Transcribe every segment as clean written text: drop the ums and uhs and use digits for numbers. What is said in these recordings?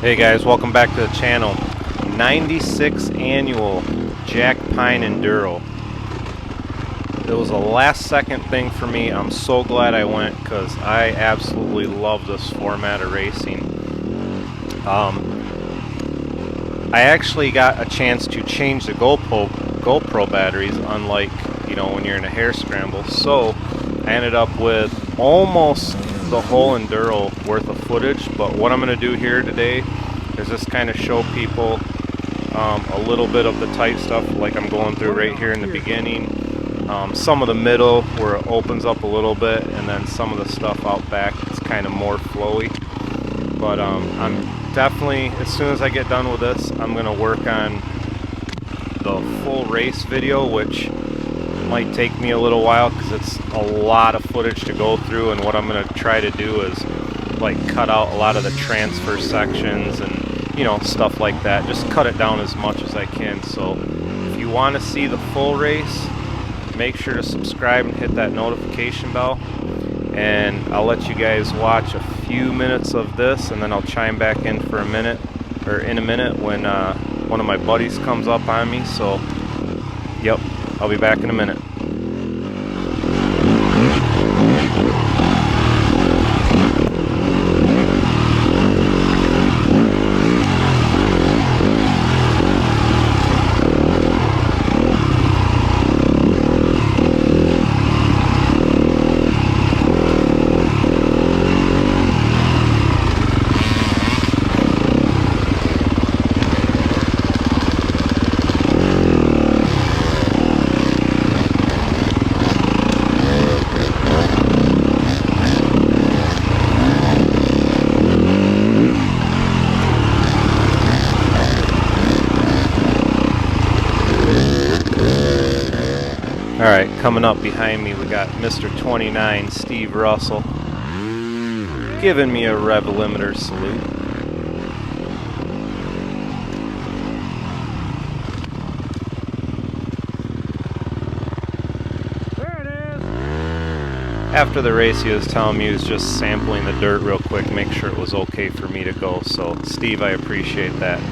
Hey guys, welcome back to the channel. 96th annual Jack Pine Enduro. It was a last second thing for me. I'm so glad I went because I absolutely love this format of racing. I actually got a chance to change the GoPro batteries, unlike, you know, when you're in a hare scramble. So I ended up with almost the whole Enduro worth of footage. But what I'm going to do here today is just kind of show people a little bit of the tight stuff, like I'm going through right here in the beginning. Some of the middle where it opens up a little bit, and then some of the stuff out back it's kind of more flowy. But I'm definitely, as soon as I get done with this, I'm going to work on the full race video, which might take me a little while because it's a lot of footage to go through. And what I'm going to try to do is like cut out a lot of the transfer sections and, you know, stuff like that. Just cut it down as much as I can. So if you want to see the full race, make sure to subscribe and hit that notification bell. And I'll let you guys watch a few minutes of this, and then I'll chime back in for a minute, or in a minute, when one of my buddies comes up on me. So, yep, I'll be back in a minute. Alright, coming up behind me we got Mr. 29, Steve Russell, giving me a rev limiter salute. There it is! After the race he was telling me he was just sampling the dirt real quick, make sure it was okay for me to go. So Steve, I appreciate that.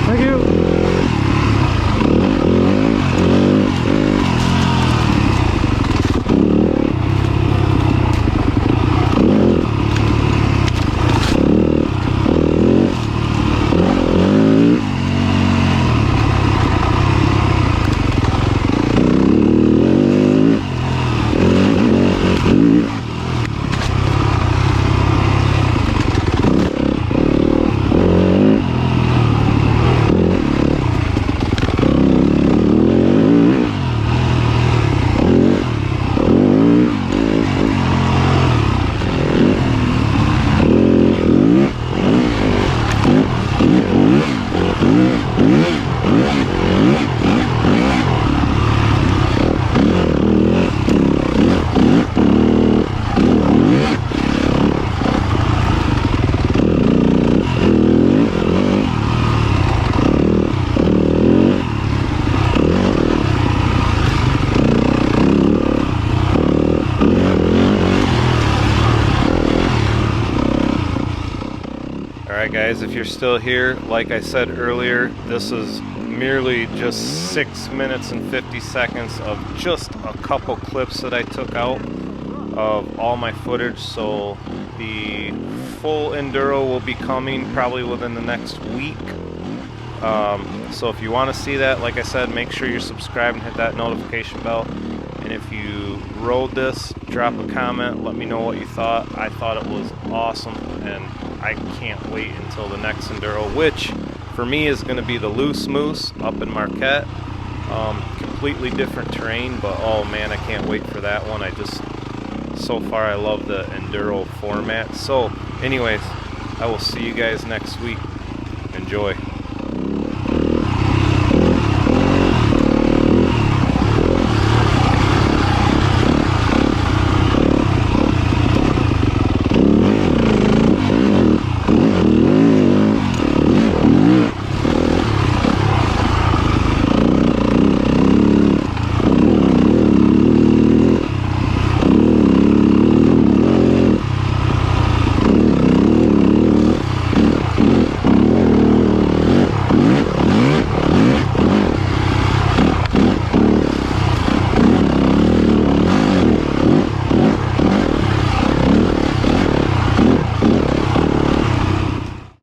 Thank you. Alright guys, if you're still here, like I said earlier, this is merely just 6 minutes and 50 seconds of just a couple clips that I took out. of all my footage. So the full Enduro will be coming probably within the next week. So if you want to see that, like I said, make sure you're subscribed and hit that notification bell. And if you rode this, drop a comment, let me know what you thought. I thought it was awesome, and I can't wait until the next Enduro, which for me is going to be the Loose Moose up in Marquette. Completely different terrain, but oh man, I can't wait for that one. So far I love the Enduro format. So anyways, I will see you guys next week. Enjoy.